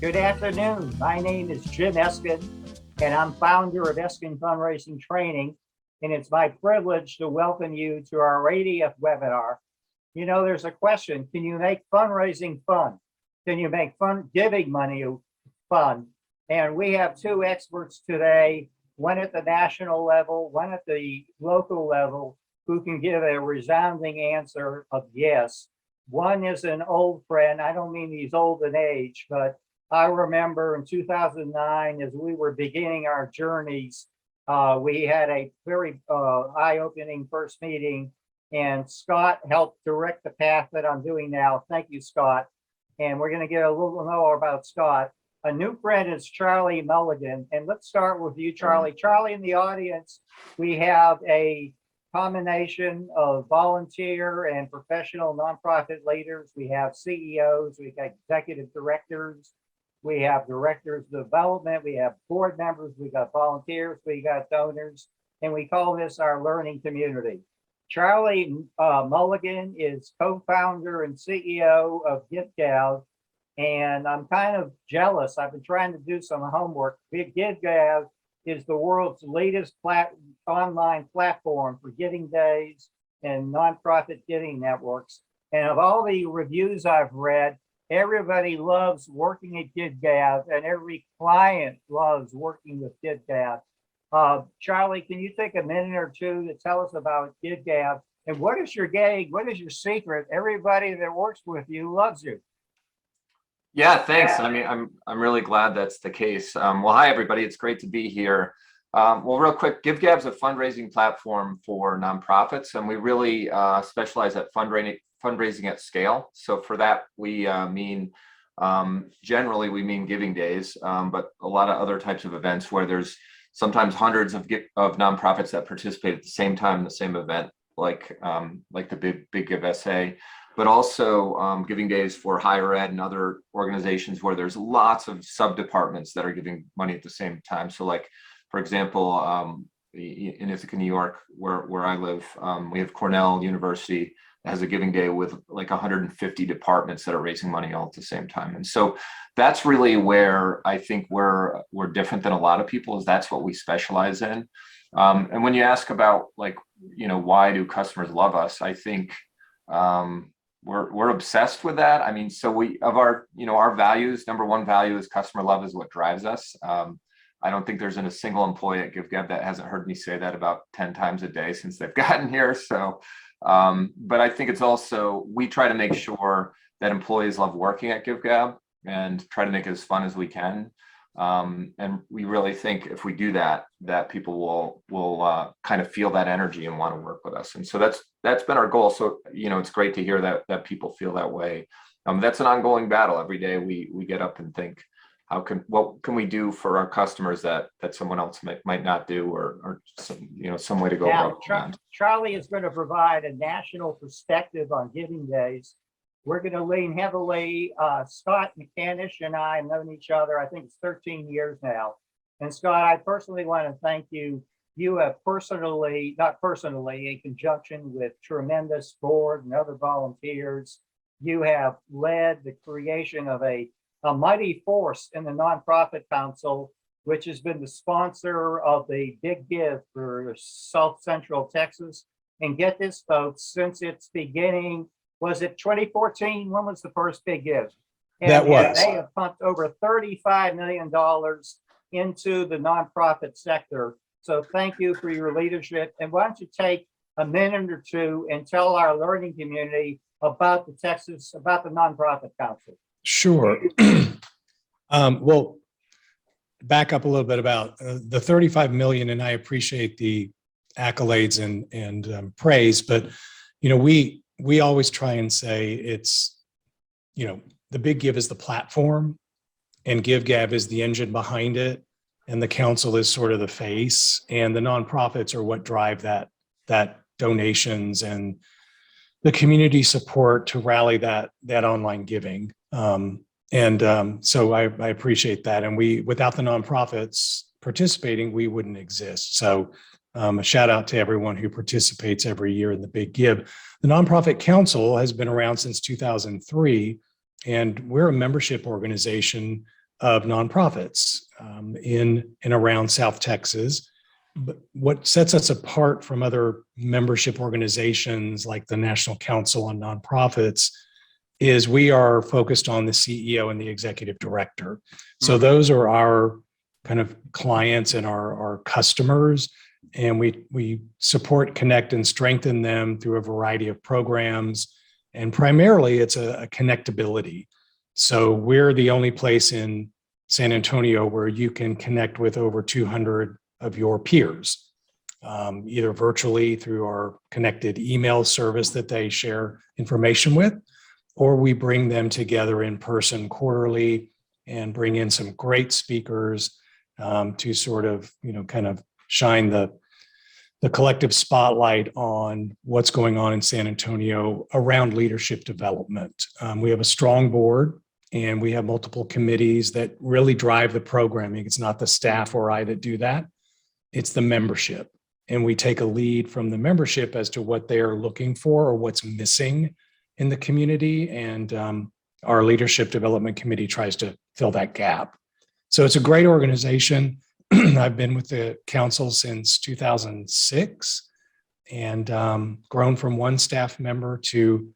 Good afternoon. My name is Jim Eskin, and I'm founder of Eskin Fundraising Training. And it's my privilege to welcome you to our 80th webinar. You know, there's a question: can you make fundraising fun? Can you make fun giving money fun? And we have two experts today, one at the national level, one at the local level, who can give a resounding answer of yes. One is an old friend. I don't mean he's old in age, but I remember in 2009, as we were beginning our journeys, we had a very eye-opening first meeting, and Scott helped direct the path that I'm doing now. Thank you, Scott. And we're going to get a little more about Scott. A new friend is Charlie Mulligan. And let's start with you, Charlie. Charlie, in the audience, we have a combination of volunteer and professional nonprofit leaders. We have CEOs, we have executive directors, we have directors of development, we have board members, we got volunteers, we got donors, and we call this our learning community. Charlie Mulligan is co-founder and CEO of GiveGab, and I'm kind of jealous. I've been trying to do some homework. GiveGab is the world's latest online platform for giving days and nonprofit giving networks. And of all the reviews I've read, everybody loves working at GiveGab, and every client loves working with GiveGab. Charlie, can you take a minute or two to tell us about GiveGab and what is your gig? What is your secret? Everybody that works with you loves you. Yeah, thanks. I mean, I'm really glad that's the case. Well, hi everybody. It's great to be here. Well, real quick, GiveGab is a fundraising platform for nonprofits, and we really specialize at fundraising at scale. So for that, we mean generally we mean giving days, but a lot of other types of events where there's sometimes hundreds of nonprofits that participate at the same time in the same event, like the Big Give SA, but also giving days for higher ed and other organizations where there's lots of sub-departments that are giving money at the same time. So like, for example, in Ithaca, New York, where I live, we have Cornell University that has a giving day with like 150 departments that are raising money all at the same time. And so that's really where I think we're different than a lot of people, is that's what we specialize in. And when you ask about like, you know, why do customers love us? I think we're obsessed with that. I mean, so our values, number one value is customer love is what drives us. I don't think there's a single employee at GiveGab that hasn't heard me say that about 10 times a day since they've gotten here. So, but I think it's also, we try to make sure that employees love working at GiveGab and try to make it as fun as we can. And we really think if we do that, that people will kind of feel that energy and want to work with us. And so that's been our goal. So, you know, it's great to hear that people feel that way. That's an ongoing battle. Every day we get up and think, what can we do for our customers that someone else might not do, or some way to go about it. Charlie is going to provide a national perspective on giving days. We're going to lean heavily. Scott McAninch and I have known each other, I think it's 13 years now. And Scott, I personally want to thank you. You have not personally, in conjunction with tremendous board and other volunteers, you have led the creation of a mighty force in the Nonprofit Council, which has been the sponsor of the Big Give for South Central Texas. And get this, folks, since its beginning, was it 2014? When was the first Big Give? And they have pumped over $35 million into the nonprofit sector. So thank you for your leadership. And why don't you take a minute or two and tell our learning community about the Nonprofit Council? Sure. Well, back up a little bit about the 35 million, and I appreciate the accolades and praise, but you know, we always try and say it's, you know, the Big Give is the platform and GiveGab is the engine behind it, and the council is sort of the face, and the nonprofits are what drive that donations and the community support to rally that online giving. So I appreciate that. And without the nonprofits participating, we wouldn't exist. So a shout out to everyone who participates every year in the Big Give. The Nonprofit Council has been around since 2003, and we're a membership organization of nonprofits in and around South Texas. But what sets us apart from other membership organizations like the National Council on Nonprofits is we are focused on the CEO and the executive director. So those are our kind of clients and our customers. And we support, connect, and strengthen them through a variety of programs. And primarily it's a connectability. So we're the only place in San Antonio where you can connect with over 200 of your peers, either virtually through our connected email service that they share information with, or we bring them together in person quarterly and bring in some great speakers to sort of, kind of shine the collective spotlight on what's going on in San Antonio around leadership development. We have a strong board and we have multiple committees that really drive the programming. It's not the staff or I that do that. It's the membership. And we take a lead from the membership as to what they're looking for or what's missing in the community. And our leadership development committee tries to fill that gap. So it's a great organization. I've been with the council since 2006 and grown from one staff member to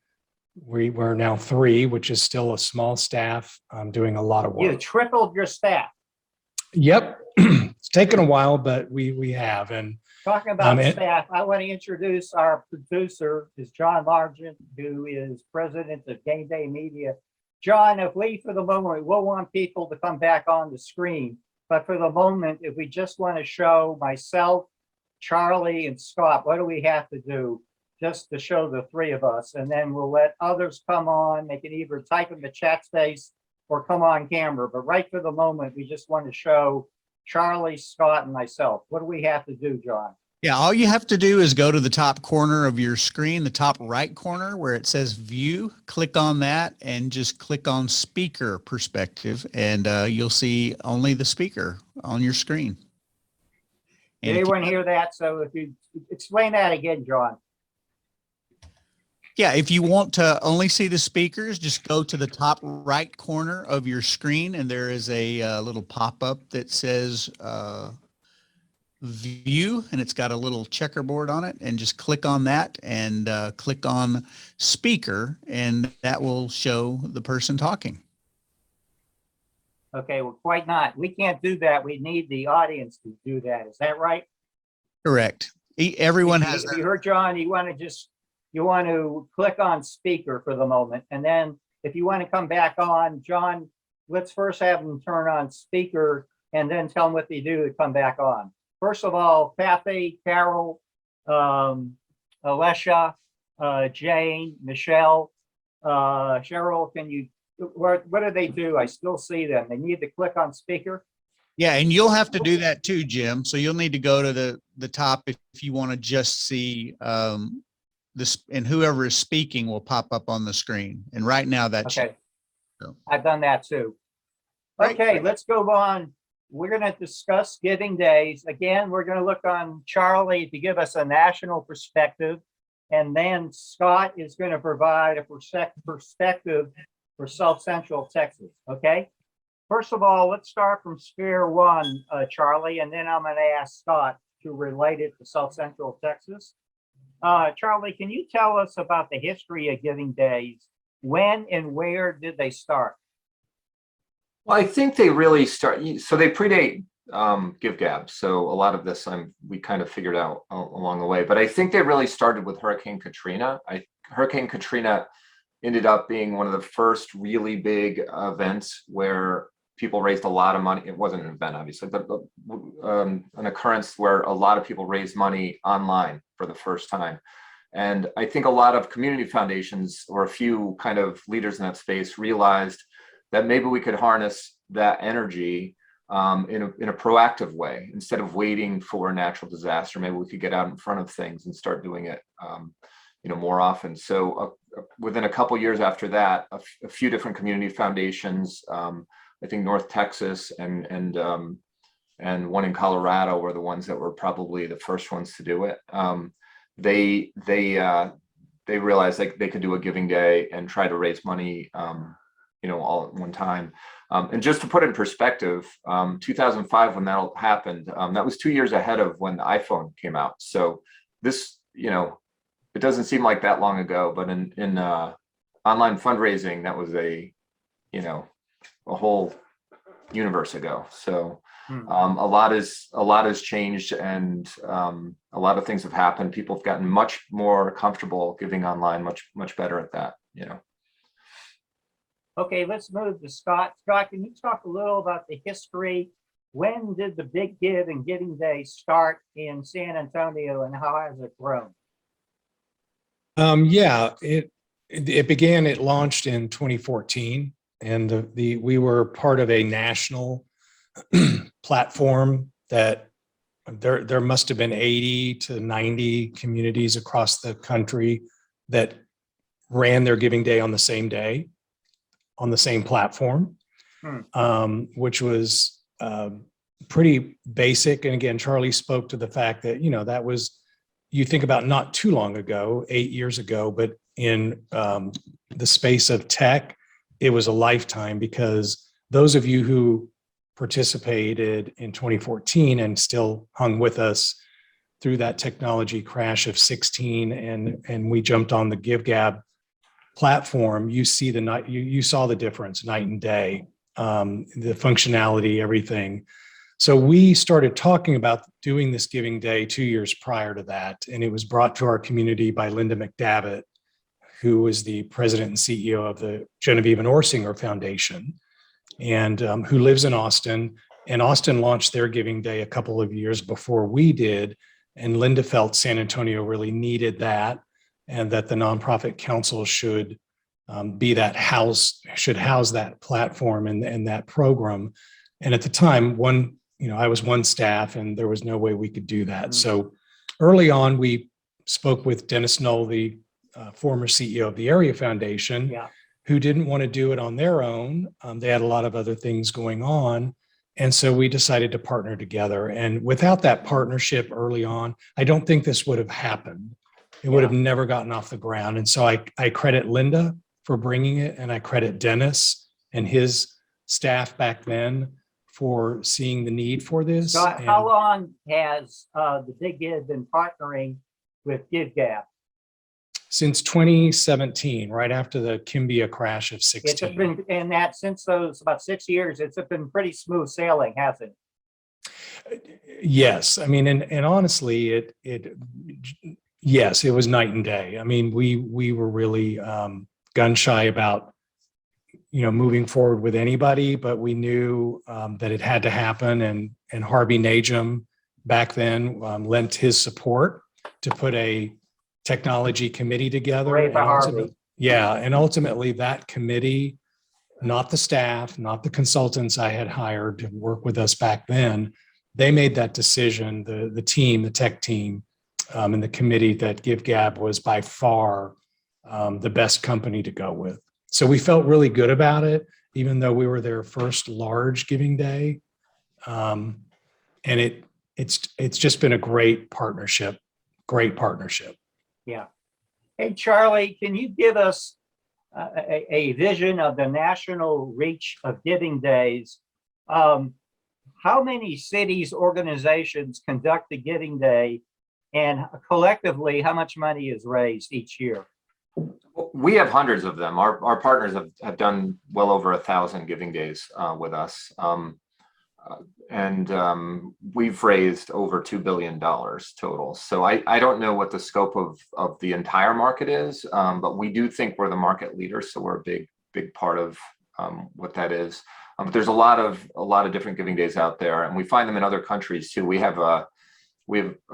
we're now 3, which is still a small staff doing a lot of work. You tripled your staff. Yep. It's taken a while, but we have. And Talking about staff, I want to introduce our producer, is John Largent, who is president of Game Day Media. John, if we, for the moment, we'll want people to come back on the screen, but for the moment, if we just want to show myself, Charlie, and Scott, what do we have to do just to show the 3 of us? And then we'll let others come on. They can either type in the chat space or come on camera. But right for the moment, we just want to show Charlie, Scott, and myself. What do we have to do, John? Yeah, all you have to do is go to the top corner of your screen, the top right corner where it says view, click on that and just click on speaker perspective and you'll see only the speaker on your screen. Did anyone hear that? So if you explain that again, John. Yeah, if you want to only see the speakers, just go to the top right corner of your screen and there is a little pop-up that says view and it's got a little checkerboard on it and just click on that and click on speaker and that will show the person talking. Okay, well, quite not. We can't do that. We need the audience to do that. Is that right? Correct. Everyone has You heard John, you want to click on speaker for the moment. And then if you want to come back on, John, let's first have them turn on speaker and then tell them what they do to come back on. First of all, Kathy, Carol, Alessia, Jane, Michelle, Cheryl, can you, what do they do? I still see them. They need to click on speaker. Yeah, and you'll have to do that too, Jim. So you'll need to go to the top if you want to just see this, and whoever is speaking will pop up on the screen. And right now that's okay. So. I've done that too. Okay, let's go on. We're going to discuss giving days. Again, we're going to look on Charlie to give us a national perspective. And then Scott is going to provide a perspective for South Central Texas. Okay. First of all, let's start from square one, Charlie, and then I'm going to ask Scott to relate it to South Central Texas. Charlie, can you tell us about the history of giving days? When and where did they start? Well, I think they really start, so they predate Give Gab. So a lot of this we kind of figured out along the way, but I think they really started with Hurricane Katrina. Hurricane Katrina ended up being one of the first really big events where people raised a lot of money. It wasn't an event, obviously, but an occurrence where a lot of people raised money online for the first time. And I think a lot of community foundations or a few kind of leaders in that space realized that maybe we could harness that energy in a proactive way instead of waiting for a natural disaster. Maybe we could get out in front of things and start doing it, more often. So within a couple of years after that, a few different community foundations, I think North Texas and one in Colorado were the ones that were probably the first ones to do it. They realized they could do a giving day and try to raise money, all at one time. And just to put it in perspective, 2005, when that happened, that was 2 years ahead of when the iPhone came out. So this, it doesn't seem like that long ago, but in online fundraising, that was a whole universe ago. So a lot has changed, and a lot of things have happened. People have gotten much more comfortable giving online, much better at that. Okay, let's move to Scott. Scott, can you talk a little about the history? When did the Big Give and Giving Day start in San Antonio, and how has it grown? Yeah, it launched in 2014, and we were part of a national platform that there must have been 80 to 90 communities across the country that ran their Giving Day on the same day, on the same platform, which was pretty basic. And again, Charlie spoke to the fact that, that was, you think about not too long ago, 8 years ago, but in the space of tech, it was a lifetime, because those of you who participated in 2014 and still hung with us through that technology crash of 16, and we jumped on the GiveGab platform, you saw the difference night and day, the functionality, everything. So we started talking about doing this Giving Day 2 years prior to that, and it was brought to our community by Linda McDavitt, who was the president and CEO of the Genevieve and Orsinger Foundation, and who lives in Austin. And Austin launched their Giving Day a couple of years before we did, and Linda felt San Antonio really needed that, and that the nonprofit council should should house that platform and that program. And at the time, I was one staff, and there was no way we could do that. So early on, we spoke with Dennis Knoll, the former CEO of the Area Foundation, who didn't want to do it on their own. They had a lot of other things going on. And so we decided to partner together. And without that partnership early on, I don't think this would have happened. It would have never gotten off the ground. And so I credit Linda for bringing it, and I credit Dennis and his staff back then for seeing the need for this. Scott, how long has the Big Give been partnering with GiveGab? Since 2017, right after the Kimbia crash of 16. It's been, and that since those about 6 years, it's been pretty smooth sailing, hasn't it? Yes, I mean, and honestly, yes, it was night and day. I mean, we were really gun shy about moving forward with anybody, but we knew that it had to happen. And Harvey Najum back then lent his support to put a technology committee together. And ultimately that committee, not the staff, not the consultants I had hired to work with us back then, they made that decision, the team, the tech team, and the committee, that GiveGab was by far the best company to go with. So we felt really good about it, even though we were their first large Giving Day. And it's just been a great partnership. Yeah. Hey, Charlie, can you give us a vision of the national reach of Giving Days? How many cities, organizations conduct the Giving Day, and collectively, how much money is raised each year? We have hundreds of them. Our partners have done well over 1,000 Giving Days with us. And we've raised over $2 billion total. So I don't know what the scope of the entire market is, but we do think we're the market leader. So we're a big part of what that is. But there's a lot of different Giving Days out there, and we find them in other countries too. We have a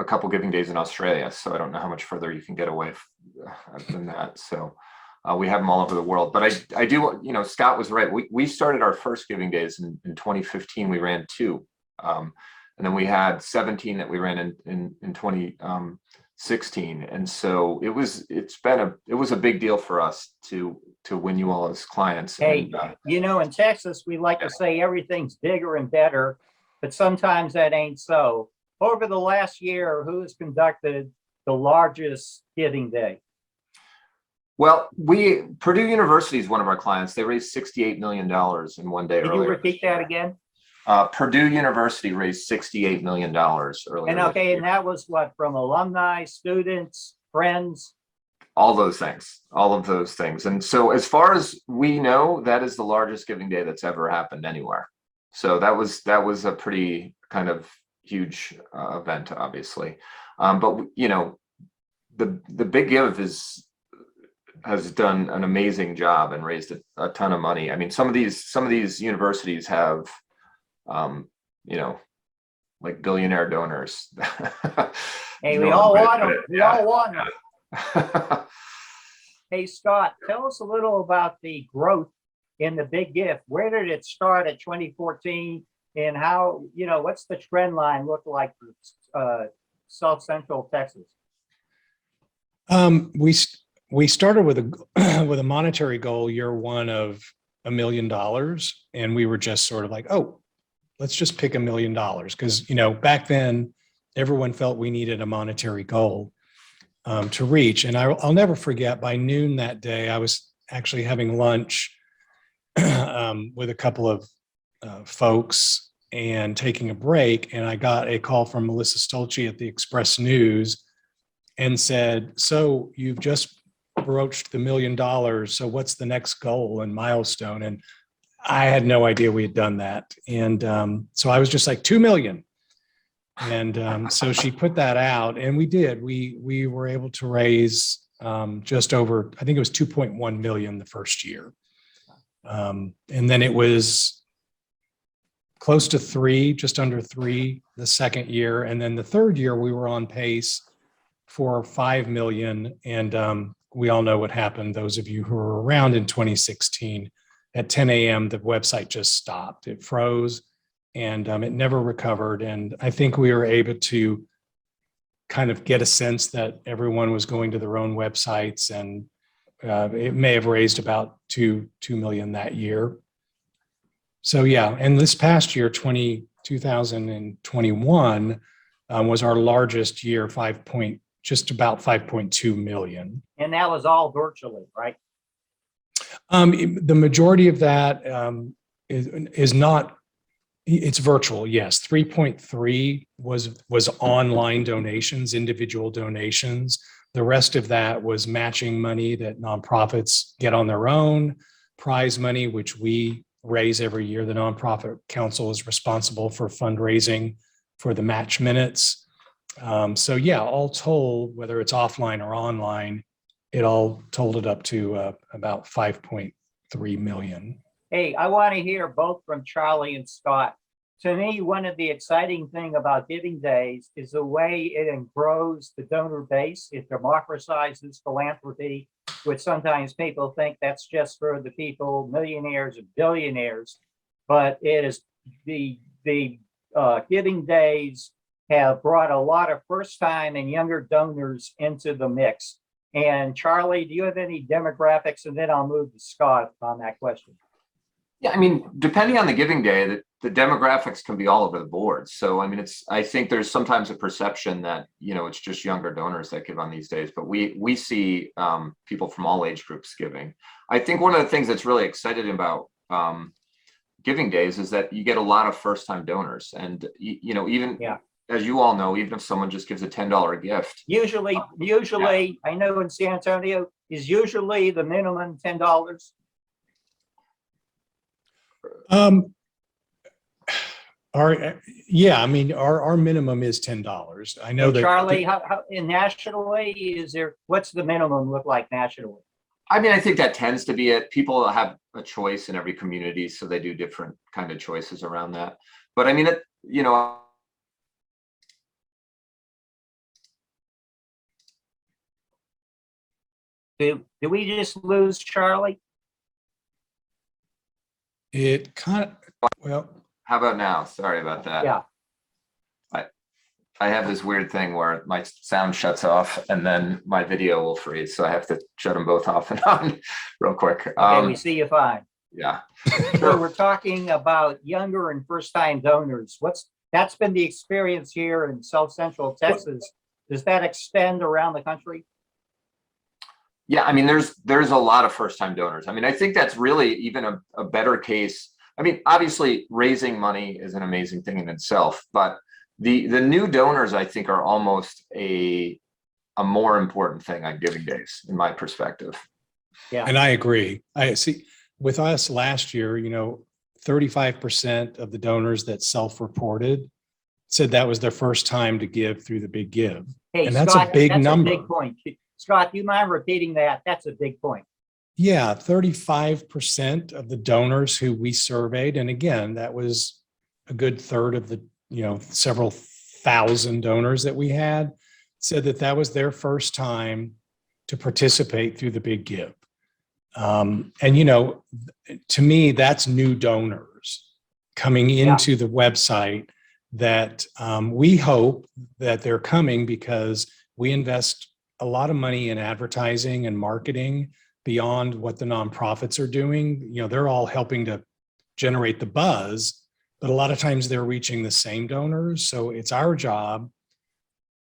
couple Giving Days in Australia, so I don't know how much further you can get away than that. So we have them all over the world. But I do, Scott was right. We started our first Giving Days in 2015. We ran 2. And then we had 17 that we ran in 2016. And so it was a big deal for us to win you all as clients. Hey, in Texas, we like to say everything's bigger and better, but sometimes that ain't so. Over the last year, who has conducted the largest Giving Day? Well, Purdue University is one of our clients. They raised $68 million in one day Can you earlier. repeat that again? Purdue University raised $68 million earlier. And okay, and that was what, from alumni, students, friends? All those things, all of those things. And so as far as we know, that is the largest giving day that's ever happened anywhere. So that was a pretty kind of huge event, obviously. But you know, the Big Give has done an amazing job and raised a ton of money. I mean, some of these universities have, you know, like billionaire donors. Hey, we all want them. We Yeah. all want them. Hey, Scott, tell us a little about the growth in the Big Gift. Where did it start at 2014, and how, you know, what's the trend line look like for South Central Texas? We started with a monetary goal year one of $1 million, and we were just sort of like, oh, let's just pick $1 million, because, you know, back then everyone felt we needed a monetary goal to reach. And I'll never forget, by noon that day, I was actually having lunch with a couple of folks and taking a break, and I got a call from Melissa Stolce at the Express News and said, so you've just broached the $1 million, so what's the next goal and milestone? And I had no idea we had done that. And so I was just like, 2 million. And so she put that out, and we did. We were able to raise just over, I think it was 2.1 million the first year. And then it was close to 3, just under 3 the second year. And then the third year we were on pace for 5 million. And we all know what happened. Those of you who were around in 2016, at 10 a.m., the website just stopped. It froze, and it never recovered. And I think we were able to kind of get a sense that everyone was going to their own websites, and it may have raised about 2 million that year. So yeah, and this past year, 2021, was our largest year, just about 5.2 million. And that was all virtually, right? The majority of that is not, it's virtual, yes. 3.3 was online donations, individual donations. The rest of that was matching money that nonprofits get on their own, prize money, which we raise every year. The Nonprofit Council is responsible for fundraising for the match minutes. So yeah, all told, whether it's offline or online, it all totaled up to about 5.3 million. Hey, I want to hear both from Charlie and Scott. To me, one of the exciting thing about Giving Days is the way it grows the donor base. It democratizes philanthropy, which sometimes people think that's just for the people, millionaires and billionaires. But it is the Giving Days have brought a lot of first-time and younger donors into the mix. And Charlie, do you have any demographics? And then I'll move to Scott on that question. Yeah, I mean, depending on the giving day, the demographics can be all over the board. So, I mean, I think there's sometimes a perception that, you know, it's just younger donors that give on these days, but we see people from all age groups giving. I think one of the things that's really exciting about Giving Days is that you get a lot of first-time donors, and you know, even as you all know, even if someone just gives a $10 gift. Usually, I know in San Antonio is usually the minimum $10. I mean, our minimum is $10. I know that. Charlie, how nationally is there? What's the minimum look like nationally? I mean, I think that tends to be it. People have a choice in every community, so they do different kind of choices around that. But I mean, you know. Did we just lose Charlie? It kind of, well. How about now? Sorry about that. Yeah. I have this weird thing where my sound shuts off and then my video will freeze. So I have to shut them both off and on real quick. Okay, we see you fine. Yeah. So we're talking about younger and first-time donors. That's been the experience here in South Central Texas. Does that extend around the country? Yeah, I mean, there's a lot of first-time donors. I mean, I think that's really even a better case. I mean, obviously, raising money is an amazing thing in itself, but the new donors, I think, are almost a more important thing on giving days, in my perspective. Yeah. And I agree. I see with us last year, 35% of the donors that self-reported said that was their first time to give through the Big Give. Hey, And that's Scott, a big that's number. a big point. Scott, do you mind repeating that? That's a big point. Yeah, 35% of the donors who we surveyed, and again, that was a good third of the, several thousand donors that we had, said that that was their first time to participate through the Big Give. And, to me, that's new donors coming into the website that we hope that they're coming because we invest a lot of money in advertising and marketing beyond what the nonprofits are doing. They're all helping to generate the buzz, but a lot of times they're reaching the same donors. So it's our job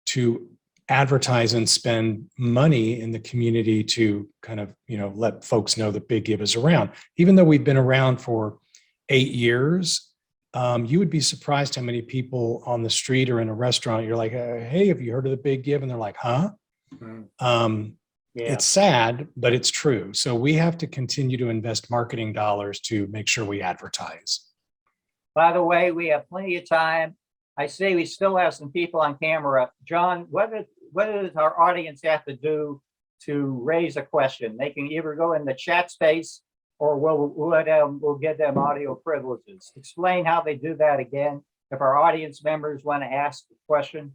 to advertise and spend money in the community to kind of, let folks know that Big Give is around. Even though we've been around for 8 years, you would be surprised how many people on the street or in a restaurant, you're like, hey, have you heard of the Big Give? And they're like, huh? It's sad, but it's true. So we have to continue to invest marketing dollars to make sure we advertise. By the way, we have plenty of time. I say we still have some people on camera. John, what does our audience have to do to raise a question? They can either go in the chat space or we'll get them audio privileges. Explain how they do that again. If our audience members want to ask a question.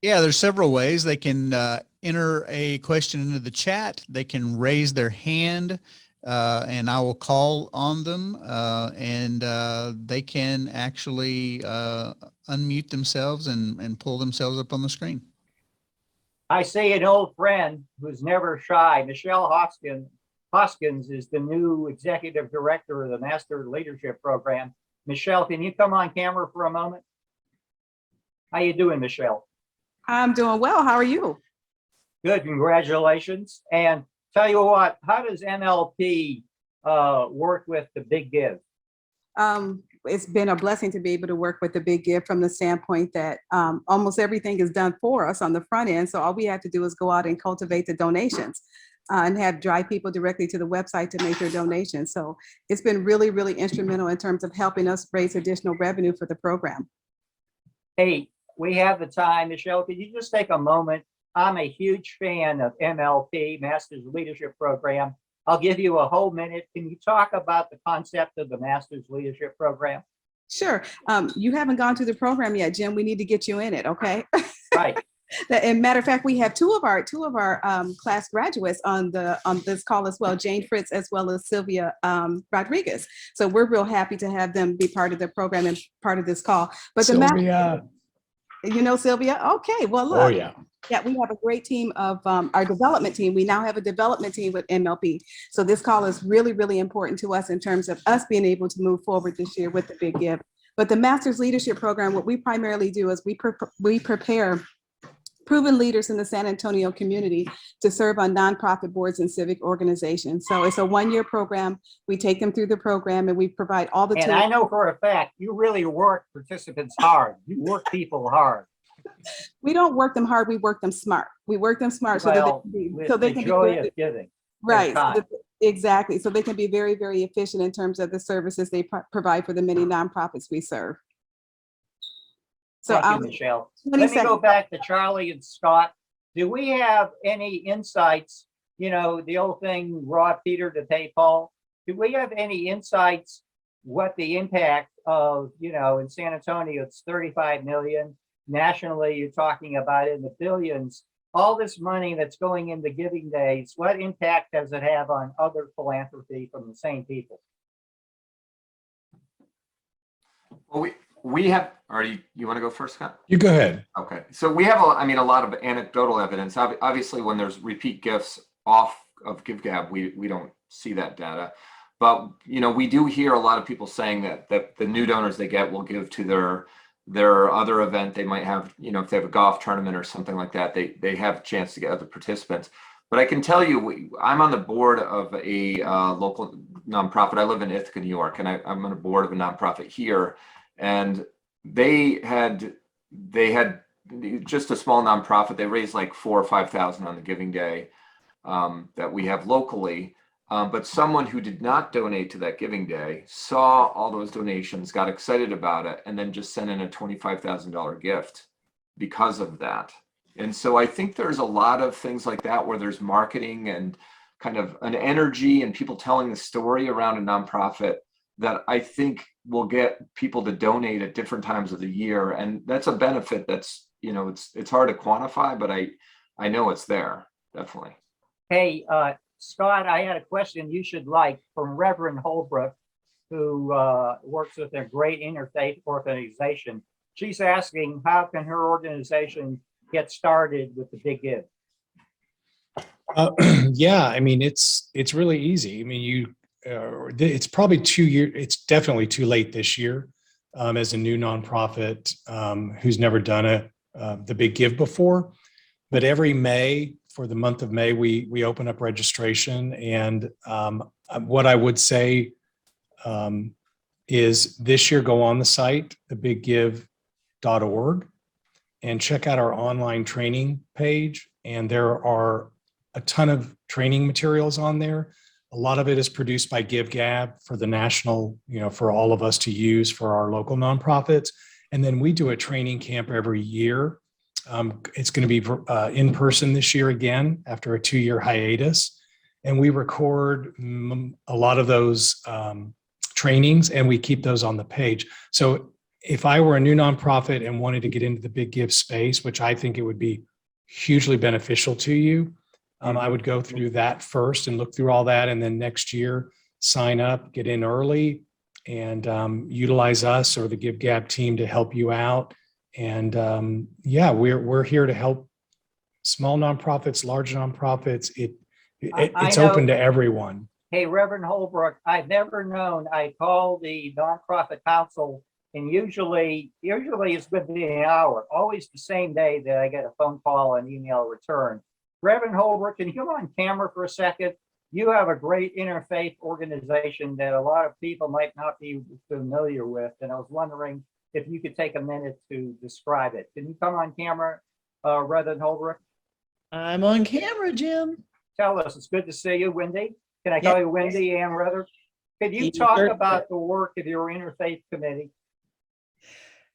Yeah, there's several ways. They can enter a question into the chat. They can raise their hand and I will call on them and they can actually unmute themselves and pull themselves up on the screen. I see an old friend who's never shy. Michelle Hoskins is the new executive director of the Master Leadership Program. Michelle, can you come on camera for a moment? How you doing, Michelle? I'm doing well. How are you? Good, congratulations. And tell you what, how does MLP work with the Big Give? It's been a blessing to be able to work with the Big Give from the standpoint that almost everything is done for us on the front end. So all we have to do is go out and cultivate the donations and have drive people directly to the website to make their donations. So it's been really, really instrumental in terms of helping us raise additional revenue for the program. Hey, we have the time. Michelle, could you just take a moment? I'm a huge fan of MLP, Master's Leadership Program. I'll give you a whole minute. Can you talk about the concept of the Master's Leadership Program? Sure. You haven't gone through the program yet, Jim. We need to get you in it, okay? Right. And matter of fact, we have two of our class graduates on this call as well, Jane Fritz as well as Sylvia Rodriguez. So we're real happy to have them be part of the program and part of this call. But Sylvia. You know Sylvia? Okay, well, look. Oh, yeah. Yeah, we have a great team of our development team. We now have a development team with MLP. So this call is really, really important to us in terms of us being able to move forward this year with the Big Give. But the Master's Leadership Program, what we primarily do is we prepare proven leaders in the San Antonio community to serve on nonprofit boards and civic organizations. So it's a one-year program. We take them through the program and we provide all the tools. And I know for a fact, you really work participants hard. You work people hard. We don't work them hard, we work them smart. We work them smart so they can be joy of giving. Right, exactly. So they can be very, very efficient in terms of the services they provide for the many nonprofits we serve. So Thank you, Michelle. Let me go back to Charlie and Scott. Do we have any insights? You know, the old thing, rob Peter to pay Paul. Do we have any insights what the impact of, in San Antonio, it's 35 million. Nationally, you're talking about in the billions. All this money that's going into giving days, what impact does it have on other philanthropy from the same people? Well, we have already. You want to go first, Scott? You go ahead. Okay. So we have, a lot of anecdotal evidence. Obviously, when there's repeat gifts off of GiveGab, we don't see that data. But, we do hear a lot of people saying that the new donors they get will give to their other event. They might have, if they have a golf tournament or something like that, they have a chance to get other participants. But I can tell you, I'm on the board of a local nonprofit. I live in Ithaca, New York, and I'm on the board of a nonprofit here. And they had just a small nonprofit. They raised like 4,000 or 5,000 on the Giving Day that we have locally. But someone who did not donate to that Giving Day saw all those donations, got excited about it, and then just sent in a $25,000 gift because of that. And so I think there's a lot of things like that where there's marketing and kind of an energy and people telling the story around a nonprofit that I think will get people to donate at different times of the year. And that's a benefit that's, it's hard to quantify, but I know it's there, definitely. Hey, Scott, I had a question you should like from Reverend Holbrook, who works with a great interfaith organization. She's asking, how can her organization get started with the Big Give? Yeah, I mean, it's really easy. I mean, it's probably 2 years. It's definitely too late this year as a new nonprofit who's never done the Big Give before. But every May, for the month of May, we open up registration. And what I would say is this year, go on the site, thebiggive.org, and check out our online training page. And there are a ton of training materials on there. A lot of it is produced by GiveGab for the national, for all of us to use for our local nonprofits. And then we do a training camp every year. It's going to be in person this year again after a 2-year hiatus. And we record a lot of those trainings and we keep those on the page. So if I were a new nonprofit and wanted to get into the Big Give space, which I think it would be hugely beneficial to you, I would go through that first and look through all that. And then next year, sign up, get in early, and utilize us or the GiveGab team to help you out. And yeah, we're here to help small nonprofits, large nonprofits. It's open to everyone. Hey, Reverend Holbrook, I've never known. I call the nonprofit council, and usually it's within an hour, always the same day that I get a phone call and email return. Reverend Holbrook, can you come on camera for a second? You have a great interfaith organization that a lot of people might not be familiar with, and I was wondering if you could take a minute to describe it. Can you come on camera, Reverend Holbrook? I'm on camera, Jim. Tell us. It's good to see you, Wendy. Can I call you Wendy and Ruther? Could you talk about the work of your interfaith committee?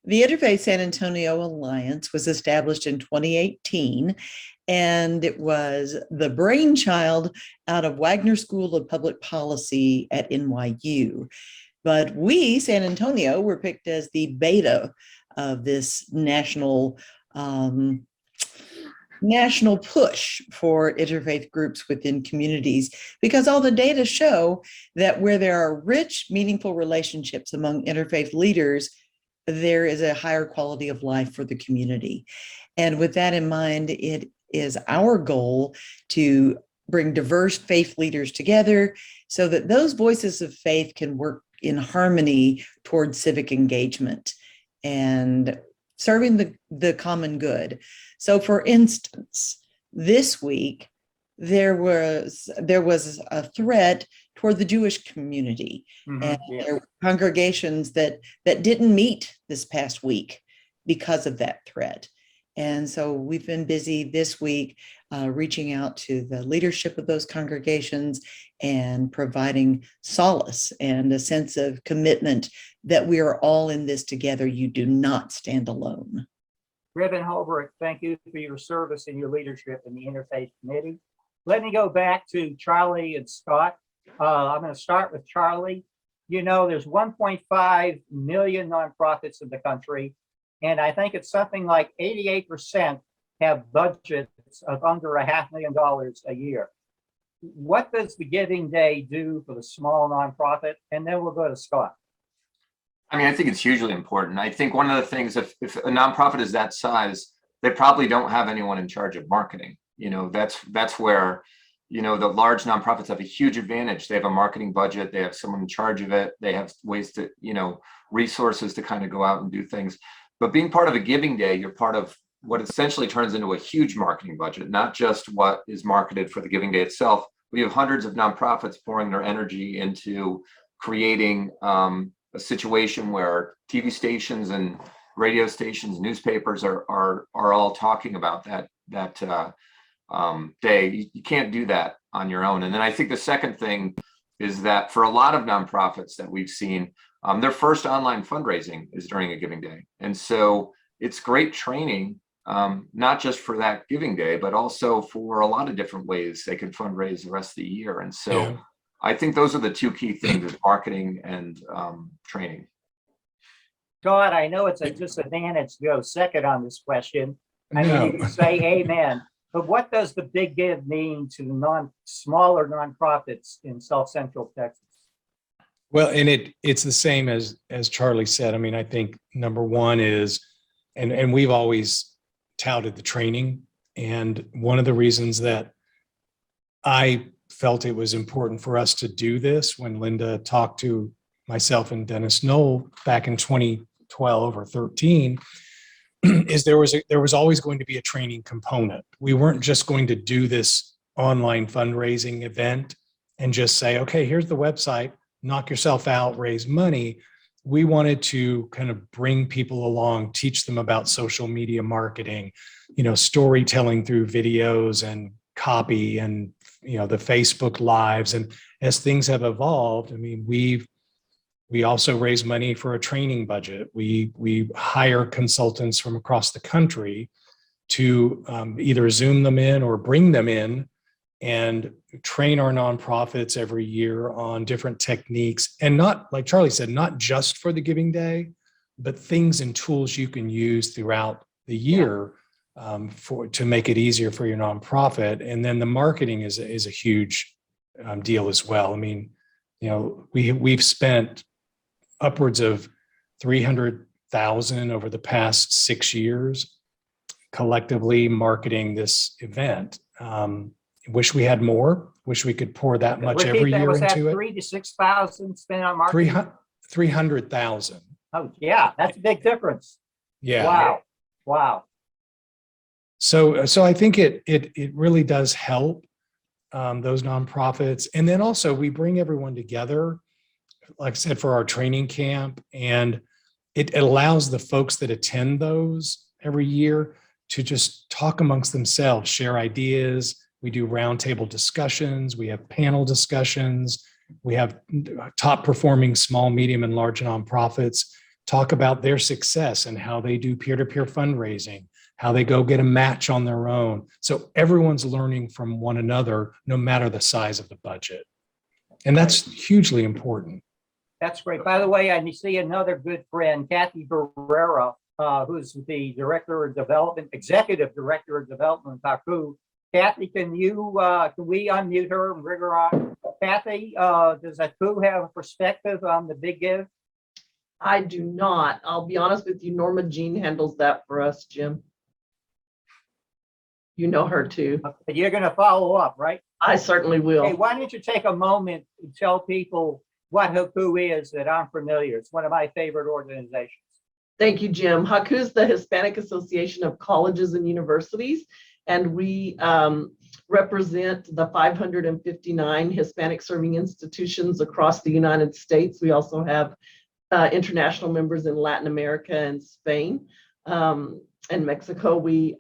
The Interfaith San Antonio Alliance was established in 2018, and it was the brainchild out of Wagner School of Public Policy at NYU. But we, San Antonio, were picked as the beta of this national push for interfaith groups within communities, because all the data show that where there are rich, meaningful relationships among interfaith leaders, there is a higher quality of life for the community. And with that in mind, it is our goal to bring diverse faith leaders together so that those voices of faith can work in harmony towards civic engagement and serving the common good. So for instance, this week, there was a threat toward the Jewish community. And there were congregations that didn't meet this past week because of that threat. And so we've been busy this week reaching out to the leadership of those congregations and providing solace and a sense of commitment that we are all in this together. You do not stand alone. Reverend Holbrook, thank you for your service and your leadership in the Interfaith Committee. Let me go back to Charlie and Scott. I'm going to start with Charlie. There's 1.5 million nonprofits in the country, and I think it's something like 88% have budgets of under $500,000 a year. What does the Giving Day do for the small nonprofit? And then we'll go to Scott. I mean, I think it's hugely important. I think one of the things, if a nonprofit is that size, they probably don't have anyone in charge of marketing. That's where, the large nonprofits have a huge advantage. They have a marketing budget. They have someone in charge of it. They have ways to, resources to kind of go out and do things. But being part of a Giving Day, you're part of what essentially turns into a huge marketing budget, not just what is marketed for the Giving Day itself. We have hundreds of nonprofits pouring their energy into creating a situation where TV stations and radio stations, newspapers are all talking about that day. You can't do that on your own. And then I think the second thing is that for a lot of nonprofits that we've seen, their first online fundraising is during a Giving Day. And so it's great training, not just for that Giving Day, but also for a lot of different ways they can fundraise the rest of the year. And so Yeah. I think those are the two key things: is marketing and training. Todd, I know it's a disadvantage to go second on this question. I mean, you No. can say amen, but what does the big give mean to the smaller nonprofits in South Central Texas? Well, and it's the same as Charlie said. I mean, I think number one is, and we've always touted the training. And one of the reasons that I felt it was important for us to do this when Linda talked to myself and Dennis Knoll back in 2012 or 13 is there was always going to be a training component. We weren't just going to do this online fundraising event and just say, okay, here's the website, knock yourself out, raise money. We wanted to kind of bring people along, teach them about social media marketing, storytelling through videos and copy and, the Facebook Lives. And as things have evolved, I mean, we also raise money for a training budget. We hire consultants from across the country to either Zoom them in or bring them in and train our nonprofits every year on different techniques. And not, like Charlie said, not just for the Giving Day, but things and tools you can use throughout the year to make it easier for your nonprofit. And then the marketing is a huge deal as well. I mean, we've spent upwards of $300,000 over the past 6 years collectively marketing this event. Wish we had more. Wish we could pour that much every year Was that into it. 3,000 to 6,000 spent on marketing? 300,000. Oh, yeah, that's a big difference. Yeah. Wow. So I think it really does help those nonprofits. And then also we bring everyone together, like I said, for our training camp, and it allows the folks that attend those every year to just talk amongst themselves, share ideas. We do roundtable discussions. We have panel discussions. We have top performing small, medium, and large nonprofits talk about their success and how they do peer-to-peer fundraising, how they go get a match on their own. So everyone's learning from one another, no matter the size of the budget. And that's hugely important. That's great. By the way, I see another good friend, Kathy Barrera, who's the Director of Development, Executive Director of Development of Haku. Kathy, can we unmute her and bring her on? Kathy, does Haku have a perspective on the big give? I do not. I'll be honest with you. Norma Jean handles that for us, Jim. You know her too. You're going to follow up, right? I certainly will. Hey, why don't you take a moment to tell people what Haku is that I'm familiar? It's one of my favorite organizations. Thank you, Jim. Haku is the Hispanic Association of Colleges and Universities, and we represent the 559 Hispanic serving institutions across the United States. We also have international members in Latin America and Spain and Mexico. We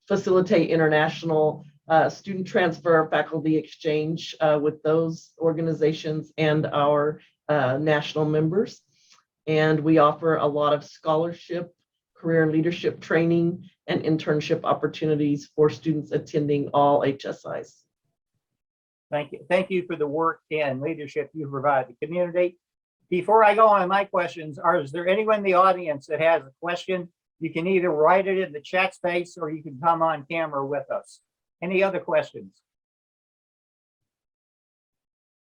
facilitate international student transfer, faculty exchange with those organizations and our national members. And we offer a lot of scholarship, career and leadership training, and internship opportunities for students attending all HSIs. Thank you. Thank you for the work and leadership you provide the community. Before I go on my questions, is there anyone in the audience that has a question? You can either write it in the chat space or you can come on camera with us. Any other questions?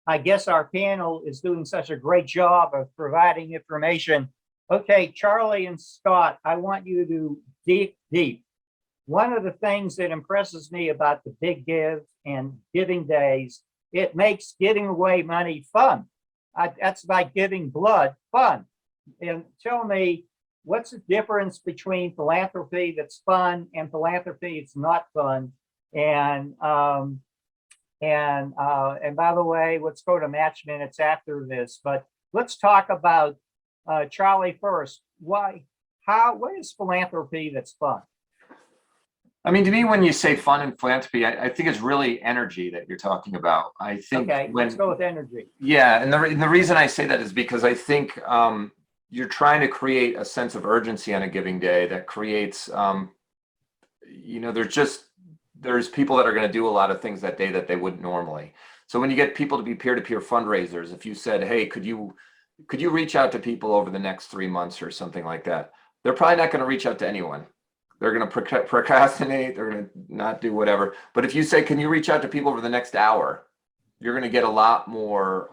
I guess our panel is doing such a great job of providing information. Okay, Charlie and Scott, I want you to dig deep. One of the things that impresses me about the Big Give and Giving Days, it makes giving away money fun. That's like giving blood fun. And tell me, what's the difference between philanthropy that's fun and philanthropy that's not fun? And by the way, let's go to match minutes after this, but let's talk about Charlie first. What is philanthropy that's fun? I mean, to me, when you say fun and philanthropy, I think it's really energy that you're talking about. I think Okay, let's go with energy. Yeah, and the reason I say that is because I think you're trying to create a sense of urgency on a giving day that creates, there's people that are going to do a lot of things that day that they wouldn't normally. So when you get people to be peer-to-peer fundraisers, if you said, hey, could you reach out to people over the next 3 months or something like that, they're probably not going to reach out to anyone. They're going to procrastinate. They're going to not do whatever. But if you say, can you reach out to people over the next hour, you're going to get a lot more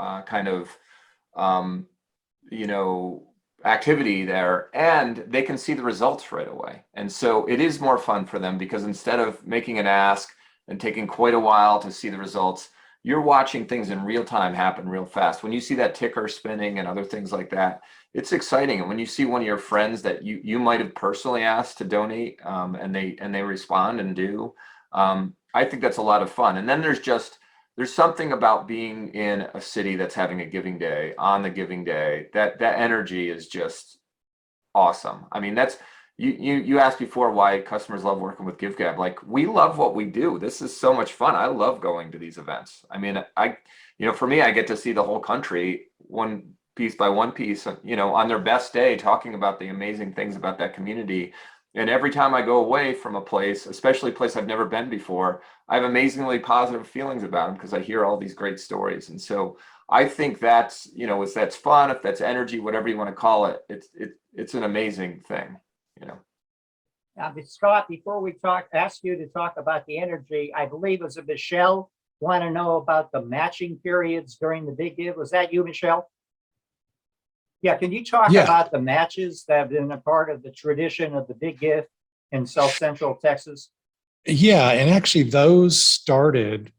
activity there, and they can see the results right away. And so it is more fun for them because instead of making an ask and taking quite a while to see the results, you're watching things in real time happen real fast. When you see that ticker spinning and other things like that, it's exciting. And when you see one of your friends that you might have personally asked to donate, and they respond and do, I think that's a lot of fun. And then there's something about being in a city that's having a giving day on the giving day, that energy is just awesome. I mean, that's you asked before why customers love working with GiveGab. Like, we love what we do. This is so much fun. I love going to these events. I mean, for me, I get to see the whole country one piece by one piece, on their best day, talking about the amazing things about that community. And every time I go away from a place, especially a place I've never been before, I have amazingly positive feelings about them because I hear all these great stories. And so I think that's, if that's fun, if that's energy, whatever you want to call it, it's an amazing thing, Now, Scott, before we ask you to talk about the energy, I believe it was Michelle want to know about the matching periods during the big give. Was that you, Michelle? Yeah, can you talk about the matches that have been a part of the tradition of the big gift in South Central Texas? Yeah, and actually those started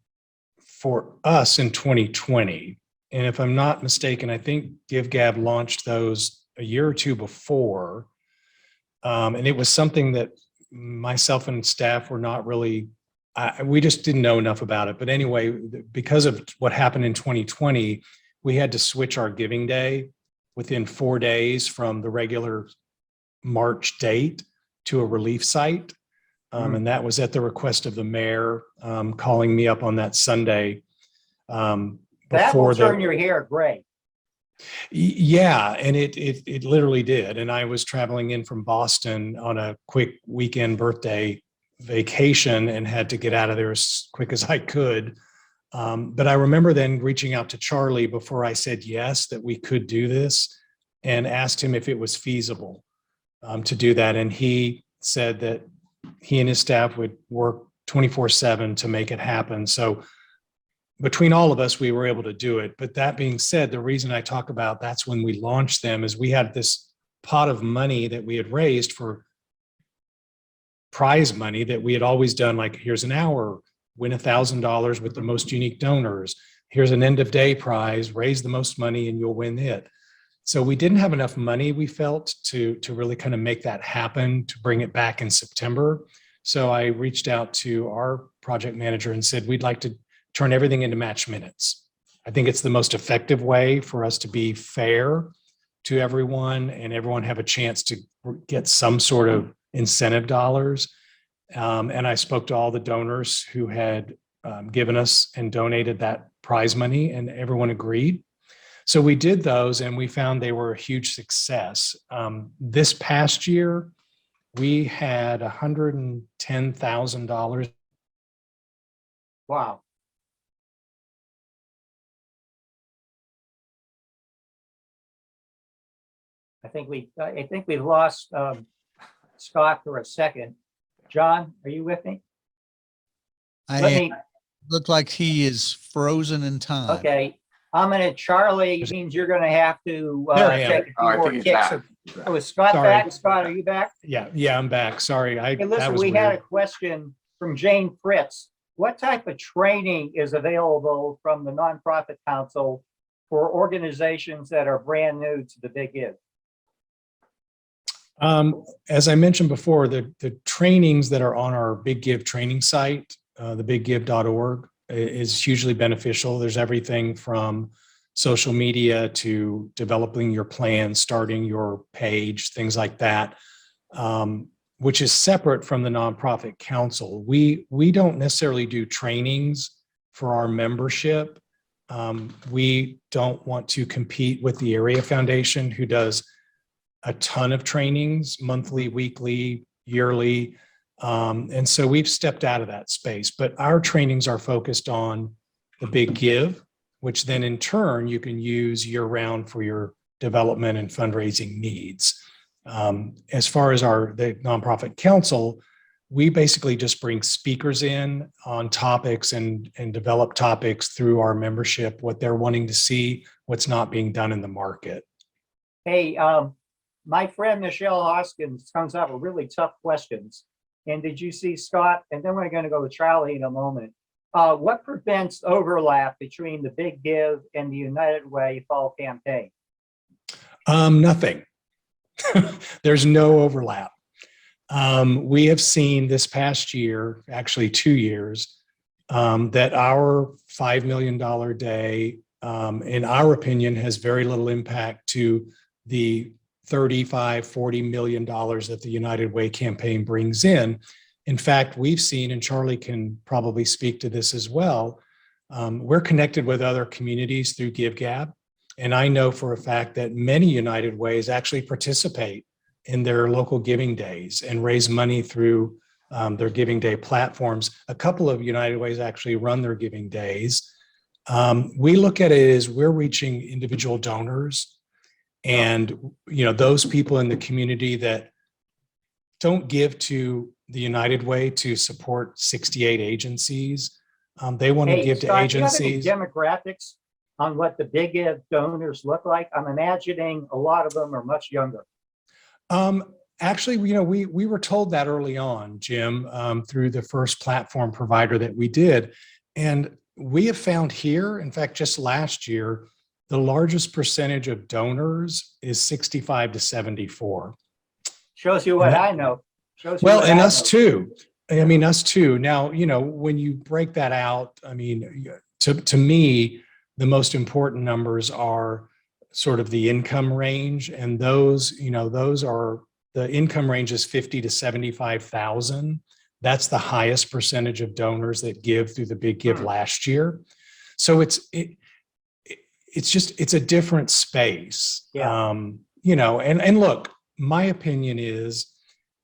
for us in 2020. And if I'm not mistaken, I think GiveGab launched those a year or two before. And it was something that myself and staff were not really, we just didn't know enough about it. But anyway, because of what happened in 2020, we had to switch our giving day within 4 days from the regular March date to a relief site. And that was at the request of the mayor, calling me up on that Sunday. That will turn your hair gray. Yeah, and it literally did. And I was traveling in from Boston on a quick weekend birthday vacation and had to get out of there as quick as I could. But I remember then reaching out to Charlie before I said yes, that we could do this, and asked him if it was feasible to do that. And he said that he and his staff would work 24/7 to make it happen. So between all of us, we were able to do it. But that being said, the reason I talk about that's when we launched them is we had this pot of money that we had raised for prize money that we had always done, like, here's an hour, win $1,000 with the most unique donors. Here's an end of day prize, raise the most money and you'll win it. So we didn't have enough money, we felt, to really kind of make that happen, to bring it back in September. So I reached out to our project manager and said, we'd like to turn everything into match minutes. I think it's the most effective way for us to be fair to everyone and everyone have a chance to get some sort of incentive dollars. And I spoke to all the donors who had given us and donated that prize money, and everyone agreed. So we did those and we found they were a huge success. This past year, we had $110,000. Wow. I think we lost Scott for a second. John, are you with me? Look like he is frozen in time. Okay. Charlie means you're going to have to take a few more kicks. Oh, is Scott back? Scott, are you back? Yeah, I'm back. Sorry. Hey, listen, we had a question from Jane Fritz. What type of training is available from the Nonprofit Council for organizations that are brand new to the Big Give? As I mentioned before, the trainings that are on our Big Give training site, thebiggive.org, is hugely beneficial. There's everything from social media to developing your plan, starting your page, things like that, which is separate from the nonprofit council. We don't necessarily do trainings for our membership. We don't want to compete with the Area Foundation, who does a ton of trainings, monthly, weekly, yearly. And so we've stepped out of that space, but our trainings are focused on the Big Give, which then in turn you can use year round for your development and fundraising needs. As far as the nonprofit council, we basically just bring speakers in on topics and develop topics through our membership, what they're wanting to see, what's not being done in the market. Hey, my friend Michelle Hoskins comes up with really tough questions. And did you see Scott? And then we're going to go to Charlie in a moment. What prevents overlap between the Big Give and the United Way fall campaign? Nothing. There's no overlap. We have seen this past year, actually 2 years, that our $5 million day, in our opinion, has very little impact to the $35-40 million that the United Way campaign brings in. In fact, we've seen, and Charlie can probably speak to this as well, we're connected with other communities through GiveGab. And I know for a fact that many United Ways actually participate in their local giving days and raise money through their giving day platforms. A couple of United Ways actually run their giving days. We look at it as we're reaching individual donors and those people in the community that don't give to the United Way to support 68 agencies. They want to give Scott, to agencies. Do you have any demographics on what the Big Give donors look like? I'm imagining a lot of them are much younger. Actually, we were told that early on, Jim, through the first platform provider that we did. And we have found here, in fact, just last year, the largest percentage of donors is 65 to 74. Shows you what I know. Well, and us too. I mean, us too. Now, when you break that out, I mean, to me, the most important numbers are sort of the income range. And those are, the income range is 50 to 75,000. That's the highest percentage of donors that give through the Big Give last year. So it's a different space. Yeah. And look, my opinion is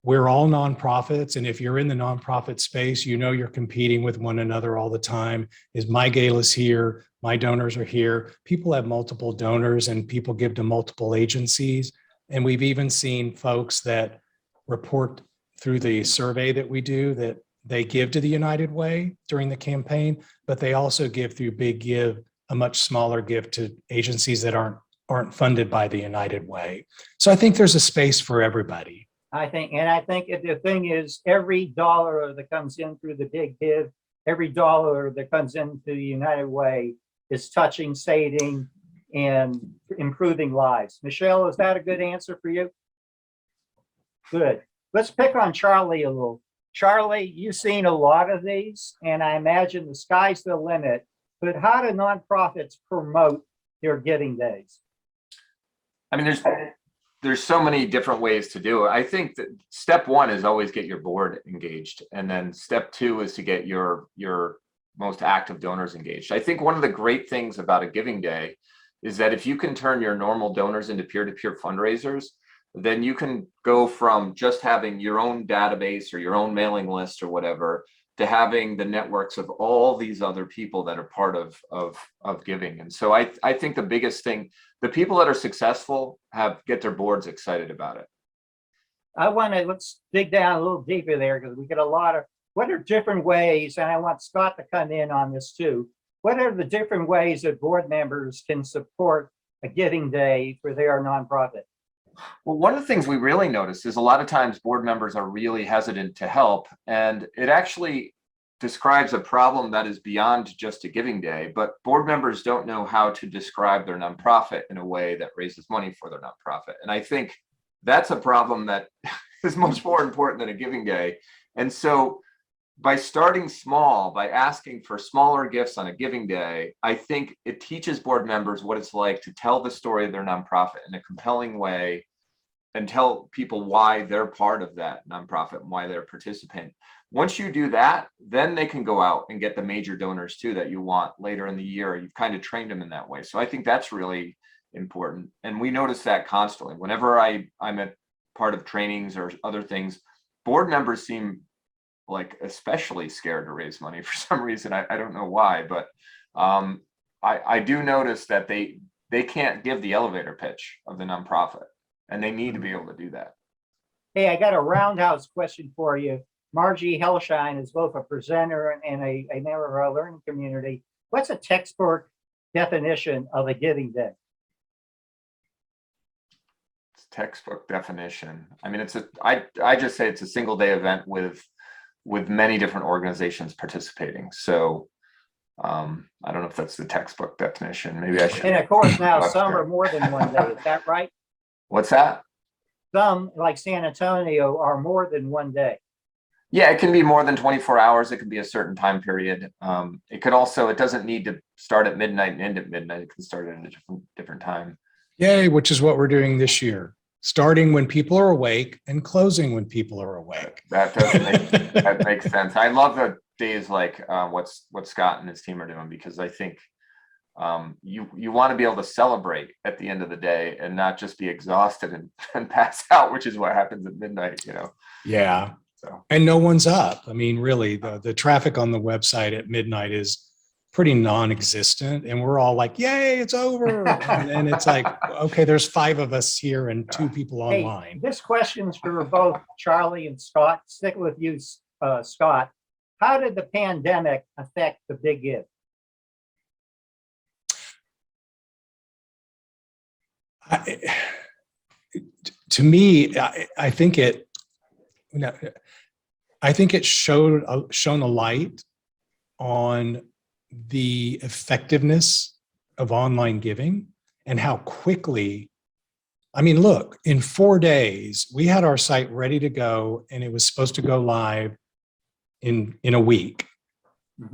we're all nonprofits. And if you're in the nonprofit space, you're competing with one another all the time. Is my gala's here, my donors are here. People have multiple donors and people give to multiple agencies. And we've even seen folks that report through the survey that we do that they give to the United Way during the campaign, but they also give through Big Give, a much smaller gift to agencies that aren't funded by the United Way. So I think there's a space for everybody. I think the thing is, every dollar that comes in through the Big Give, every dollar that comes into the United Way is touching, saving, and improving lives. Michelle, is that a good answer for you? Good. Let's pick on Charlie a little. Charlie, you've seen a lot of these, and I imagine the sky's the limit. But how do nonprofits promote their giving days? I mean, there's so many different ways to do it. I think that step one is always get your board engaged. And then step two is to get your most active donors engaged. I think one of the great things about a giving day is that if you can turn your normal donors into peer-to-peer fundraisers, then you can go from just having your own database or your own mailing list or whatever to having the networks of all these other people that are part of giving. And so I think the biggest thing, the people that are successful get their boards excited about it. Let's dig down a little deeper there, because we get a lot of, what are different ways, and I want Scott to come in on this too. What are the different ways that board members can support a giving day for their nonprofit? Well, one of the things we really notice is a lot of times board members are really hesitant to help, and it actually describes a problem that is beyond just a giving day, but board members don't know how to describe their nonprofit in a way that raises money for their nonprofit. And I think that's a problem that is much more important than a giving day. And so by starting small, by asking for smaller gifts on a giving day, I think it teaches board members what it's like to tell the story of their nonprofit in a compelling way and tell people why they're part of that nonprofit and why they're a participant. Once you do that, then they can go out and get the major donors too that you want later in the year. You've kind of trained them in that way. So I think that's really important. And we notice that constantly. Whenever I'm at part of trainings or other things, board members seem like especially scared to raise money for some reason. I don't know why, but I do notice that they can't give the elevator pitch of the nonprofit, and they need to be able to do that. Hey, I got a roundhouse question for you. Margie Hellshine is both a presenter and a member of our learning community. What's a textbook definition of a giving day? It's textbook definition. I mean, I just say it's a single day event with many different organizations participating. So I don't know if that's the textbook definition. Maybe I should. And of course, now some are more than one day. Is that right? What's that? Some, like San Antonio, are more than one day. Yeah, it can be more than 24 hours. It can be a certain time period. It could also, it doesn't need to start at midnight and end at midnight. It can start at a different time. Yay, which is what we're doing this year. Starting when people are awake and closing when people are awake. That makes sense. I love the days like what Scott and his team are doing, because I think you want to be able to celebrate at the end of the day and not just be exhausted and pass out, which is what happens at midnight, Yeah. So. And no one's up. I mean, really, the traffic on the website at midnight is pretty non-existent, and we're all like, yay, it's over. And then it's like, okay, there's 5 of us here and 2 people online. Hey, this question's for both Charlie and Scott. Stick with you, Scott. How did the pandemic affect the Big Give? To me, I think it shone a light on the effectiveness of online giving and how quickly. I mean, look, in 4 days, we had our site ready to go, and it was supposed to go live in a week